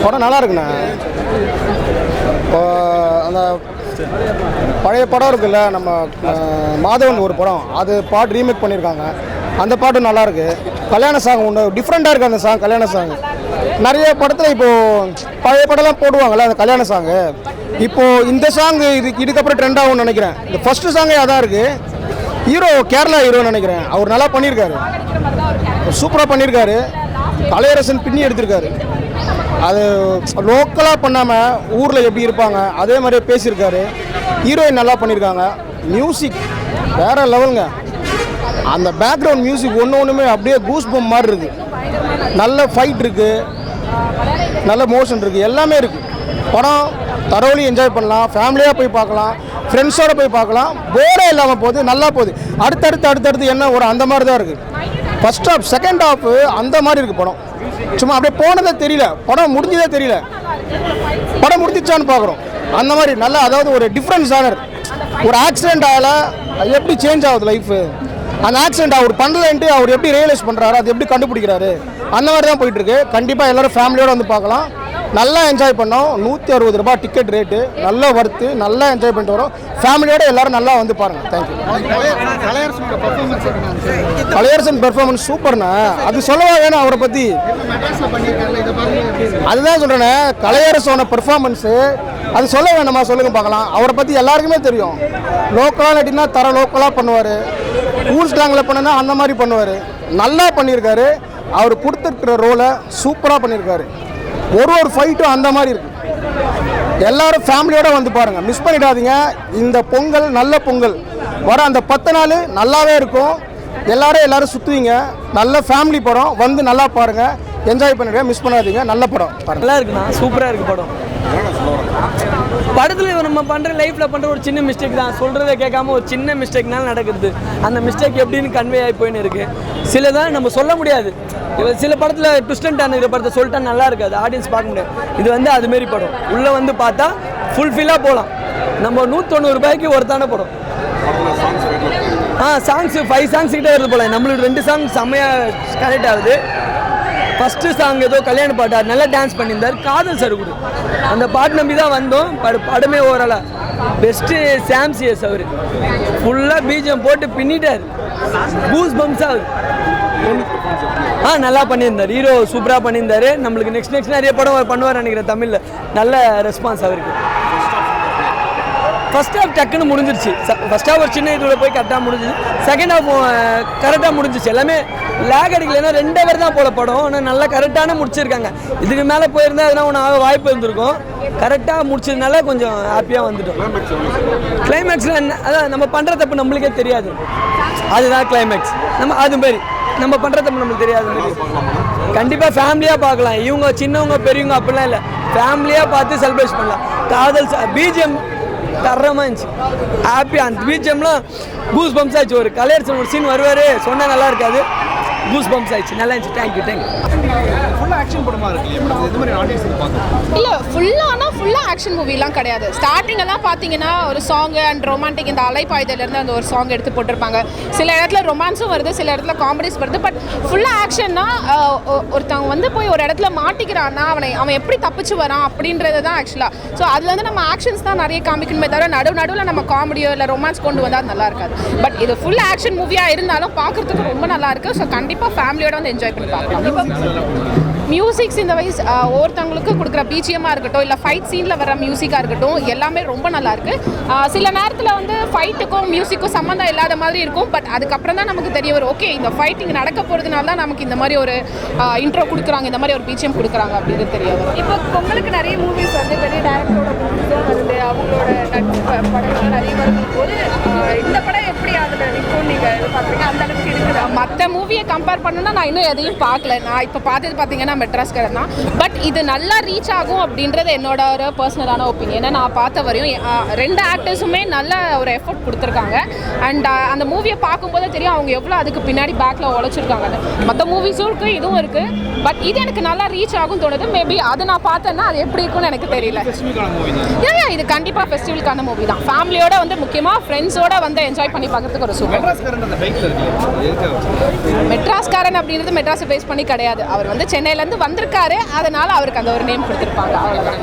படம் நல்லா இருக்குண்ணே. இப்போ அந்த பழைய படம் இருக்குல்ல, நம்ம மாதவன் ஒரு படம், அது பாட்டு ரீமேக் பண்ணியிருக்காங்க. அந்த பாட்டு நல்லாயிருக்கு. கல்யாண சாங் ஒன்று டிஃப்ரெண்ட்டாக இருக்குது. அந்த சாங் கல்யாண சாங் நிறைய படத்தில் இப்போது பழைய படம்லாம் போடுவாங்கள்ல அந்த கல்யாண சாங்கு. இப்போது இந்த சாங் இதுக்கப்புறம் ட்ரெண்ட் ஆகும்னு நினைக்கிறேன். இந்த ஃபஸ்ட்டு சாங்கே அதான் இருக்குது. ஹீரோ கேரளா ஹீரோன்னு நினைக்கிறேன். அவர் நல்லா பண்ணியிருக்காரு, சூப்பராக பண்ணியிருக்காரு. கலையரசன் பின்னி எடுத்திருக்காரு. அது லோக்கலாக பண்ணாமல் ஊரில் எப்படி இருப்பாங்க அதே மாதிரியே பேசியிருக்காரு. ஹீரோயின் நல்லா பண்ணியிருக்காங்க. மியூசிக் வேறு லெவலுங்க. அந்த பேக்ரவுண்ட் மியூசிக் ஒன்றுமே அப்படியே கூஸ் பம்ப் மாதிரி இருக்குது. நல்ல ஃபைட் இருக்குது, நல்ல மோஷன் இருக்குது, எல்லாமே இருக்குது. படம் தரோலி என்ஜாய் பண்ணலாம். ஃபேமிலியாக போய் பார்க்கலாம், ஃப்ரெண்ட்ஸோடு போய் பார்க்கலாம். போரே இல்லாமல் போகுது, நல்லா போகுது. அடுத்தடுத்து என்ன ஒரு அந்த மாதிரி தான் இருக்குது. ஃபஸ்ட் ஹாஃப் செகண்ட் ஹாஃப் அந்த மாதிரி இருக்குது படம். சும்மா அப்படியே போனதே தெரியல, படம் முடிஞ்சதே தெரியல. படம் முடிஞ்சிச்சான்னு பார்க்குறோம் அந்த மாதிரி நல்லா. அதாவது ஒரு டிஃப்ரெண்ட் ஜானர். ஒரு ஆக்சிடென்ட் ஆகலை, அது எப்படி சேஞ்ச் ஆகுது லைஃபு. அந்த ஆக்சிடென்ட் அவர் பண்ணலன்ட்டு அவர் எப்படி ரியலைஸ் பண்ணுறாரு, அது எப்படி கண்டுபிடிக்கிறாரு, அந்த மாதிரி தான் போயிட்டுருக்கு. கண்டிப்பாக எல்லோரும் ஃபேமிலியோடு வந்து பார்க்கலாம். நல்லா என்ஜாய் பண்ணோம். 160 ரூபாய் டிக்கெட் ரேட்டு, நல்லா ஒர்த்து, நல்லா என்ஜாய் பண்ணிட்டு வரோம். ஃபேமிலியோடு எல்லோரும் நல்லா வந்து பாருங்கள். தேங்க்யூ. கலையரசன் பெர்ஃபார்மன்ஸ் சூப்பர்ண்ணா. அது சொல்லவா வேணும் அவரை பற்றி? அதுதான் சொல்கிறேண்ணே, கலையரசோட பெர்ஃபார்மன்ஸு அது சொல்ல வேணுமா? சொல்லுங்கள் பார்க்கலாம். அவரை பற்றி எல்லாருக்குமே தெரியும். லோக்கலாக நட்டினா தர லோக்கலாக பண்ணுவார். ஊர் ஸ்லாங்கில் பண்ணுனா அந்த மாதிரி பண்ணுவார். நல்லா பண்ணியிருக்காரு. அவர் கொடுத்துருக்கிற ரோலை சூப்பராக பண்ணியிருக்காரு. ஒரு ஃபைட்டும் அந்த மாதிரி இருக்குது. எல்லோரும் ஃபேமிலியோடு வந்து பாருங்கள், மிஸ் பண்ணிடாதீங்க. இந்த பொங்கல் நல்ல பொங்கல் வர அந்த 10 நாள் நல்லாவே இருக்கும். எல்லோரும் சுற்றுவீங்க. நல்ல ஃபேமிலி படம், வந்து நல்லா பாருங்கள், என்ஜாய் பண்ணிடுங்க, மிஸ் பண்ணாதீங்க. நல்ல படம் நல்லா இருக்குண்ணா, சூப்பராக இருக்குது படம். படத்தில் நம்ம பண்ணுற லைஃப்பில் பண்ணுற ஒரு சின்ன மிஸ்டேக் தான், சொல்கிறத கேட்காம ஒரு சின்ன மிஸ்டேக்னால நடக்குது. அந்த மிஸ்டேக் எப்படின்னு கன்வே ஆகி போயின்னு இருக்குது. சில தான் நம்ம சொல்ல முடியாது. சில படத்தில் ட்விஸ்ட் அண்ட் டர்ன் இருக்கிற படத்தை சொல்லிட்டா நல்லா இருக்காது, ஆடியன்ஸ் பார்க்க முடியாது. இது வந்து அதுமாரி படம். உள்ளே வந்து பார்த்தா ஃபுல்ஃபில்லாக போகலாம். நம்ம 190 ரூபாய்க்கு ஒருத்தான படம். சாங்ஸ் 5 சாங்ஸ் கிட்டே வருது போல. நம்மளுக்கு 2 சாங் செம்மையாக கனெக்ட் ஆகுது. ஃபஸ்ட்டு சாங் ஏதோ கல்யாண பாட்டு, நல்லா டான்ஸ் பண்ணியிருந்தார். காதல் சருகுடு அந்த பாட்டு நம்பி தான் வந்தோம். படமே ஓரளவு பெஸ்ட்டு சாம்சிஎஸ். அவர் ஃபுல்லாக பிஜிஎம் போட்டு பின்னிட்டார். கூஸ் பம்ப்ஸ் ஆகுது. நல்லா பண்ணியிருந்தார். ஹீரோ சூப்பராக பண்ணியிருந்தார். நம்மளுக்கு நெக்ஸ்ட் நிறைய படம் பண்ணுவார் நினைக்கிறேன் தமிழில். நல்ல ரெஸ்பான்ஸ் அவருக்கு. ஃபஸ்ட் ஹாஃப் டக்குன்னு முடிஞ்சிருச்சு. ஃபஸ்ட் ஹாஃப் ஒரு சின்ன இதில் போய் கரெக்டாக முடிஞ்சிச்சு. செகண்ட் ஹாஃப் கரெக்டாக முடிஞ்சிச்சு. எல்லாமே லேக் அடிக்கலைன்னா 2 ஹவர் தான் போல படம். ஆனால் நல்லா கரெக்டான முடிச்சிருக்காங்க. இதுக்கு மேலே போயிருந்தால் எதனா ஒன்று ஆக வாய்ப்பு இருந்திருக்கும். கரெக்டாக முடிச்சதுனால கொஞ்சம் ஹாப்பியாக வந்துட்டோம். கிளைமேக்ஸில் அதான் நம்ம பண்ணுற தப்பு நம்மளுக்கே தெரியாது. அதுதான் கிளைமேக்ஸ். நம்ம அதுமாரி நம்ம பண்ணுற தப்பு நம்மளுக்கு தெரியாது. கண்டிப்பாக ஃபேமிலியாக பார்க்கலாம். இவங்க சின்னவங்க பெரியவங்க அப்படிலாம் இல்லை, ஃபேமிலியாக பார்த்து செலிப்ரேட் பண்ணலாம். காதல் பிஜிஎம் தரமாக இருந்துச்சு. ஹாப்பியாக அந்த பிஜிஎம்லாம் கூஸ் பம்ப்ஸ் ஆச்சு. ஒரு கலையரசன் ஒரு சீன் வருவார், சொன்னால் நல்லா இருக்காது. கூஸ் பம்ப்ஸ் ஆயிடுச்சு. நல்லா இருந்துச்சு. தேங்க்யூ. இல்லை ஃபுல்லாக ஆக்ஷன் மூவிலாம் கிடையாது. ஸ்டார்டிங்கெல்லாம் பார்த்தீங்கன்னா ஒரு சாங் அண்ட் ரொமான்டிக், இந்த அலைப்பாய்தலேருந்து அந்த ஒரு சாங் எடுத்து போட்டிருப்பாங்க. சில இடத்துல ரொமான்ஸும் வருது, சில இடத்துல காமெடிஸ் வருது. பட் ஃபுல்லாக ஆக்ஷன்னா ஒருத்தவங்க வந்து போய் ஒரு இடத்துல மாட்டிக்கிறான்னா அவன் எப்படி தப்பிச்சு வரான் அப்படின்றது தான் ஆக்சுவலாக. ஸோ அதில் வந்து நம்ம ஆக்ஷன்ஸ் தான் நிறைய காமிக்கணுமே தவிர நடுவில் நம்ம காமெடியோ இல்லை ரொமான்ஸ் கொண்டு வந்தால் அது நல்லா இருக்காது. பட் இது ஃபுல் ஆக்ஷன் மூவியாக இருந்தாலும் பார்க்குறதுக்கு ரொம்ப நல்லா இருக்குது. ஸோ கண்டிப்பாக ஃபேமிலியோட வந்து என்ஜாய் பண்ணி பார்க்கலாம். மியூசிக்ஸ் இந்த வைஸ் ஒவ்வொருத்தவங்களுக்கு கொடுக்குற பிஜிஎம்மாக இருக்கட்டும், இல்லை ஃபைட் சீனில் வர மியூசிக்காக இருக்கட்டும், எல்லாமே ரொம்ப நல்லாயிருக்கு. சில நேரத்தில் வந்து ஃபைட்டுக்கும் மியூசிக்கும் சம்மந்தம் இல்லாத மாதிரி இருக்கும். பட் அதுக்கப்புறம் தான் நமக்கு தெரிய வரும், ஓகே இந்த ஃபைட்டிங் நடக்க போகிறதுனால தான் நமக்கு இந்த மாதிரி ஒரு இன்ட்ரோ கொடுக்குறாங்க, இந்த மாதிரி ஒரு பிஜிஎம் கொடுக்குறாங்க அப்படின்னு தெரிய வரும். இப்போ பொங்கலுக்கு நிறைய மூவிஸ் வந்து பெரிய டேரக்டரோட மூவிஸும் வருது, அவங்களோட படங்கள் நிறைய வரும்போது இந்த படம் எப்படி அதில் நிற்கும் நீங்கள் எதிர்பார்க்குறீங்க? அந்த அளவுக்கு இருக்குது. மற்ற மூவியை கம்பேர் பண்ணணும்னா நான் இன்னும் எதையும் பார்க்கல. நான் இப்போ பார்த்தது பார்த்தீங்கன்னா மெட்ராஸ் கடன் தான். பட் இது நல்லா ரீச் ஆகும் அப்படின்றது என்னோட ஒரு பர்சனலான ஒப்பீனியன். நான் பார்த்த வரையும் 2 ஆக்டர்ஸுமே நல்ல ஒரு எஃபர்ட் கொடுத்துருக்காங்க. அண்ட் அந்த மூவியை பார்க்கும்போது தெரியும் அவங்க எவ்வளோ அதுக்கு பின்னாடி பேக்கில் உழைச்சிருக்காங்க. மற்ற மூவிஸும் இருக்குது, இதுவும் இருக்குது. பட் இது எனக்கு நல்லா ரீச் ஆகும் தோணுது. மேபி அதை நான் பார்த்தேன்னா அது எப்படி இருக்குன்னு எனக்கு தெரியல. இது கண்டிப்பாக ஃபெஸ்டிவலுக்கான மூவி தான். ஃபேமிலியோட வந்து முக்கியமாக ஃப்ரெண்ட்ஸோட வந்து என்ஜாய் பண்ணி பார்க்க பார்க்கறதுக்கு ஒரு சூப்பர். மெட்ராஸ்காரன் அப்படின்றது மெட்ராஸை பேஸ் பண்ணி கிடையாது. அவர் வந்து சென்னையிலேருந்து வந்திருக்காரு, அதனால அவருக்கு அந்த ஒரு நேம் கொடுத்துருப்பாங்க, அவ்வளோதான்.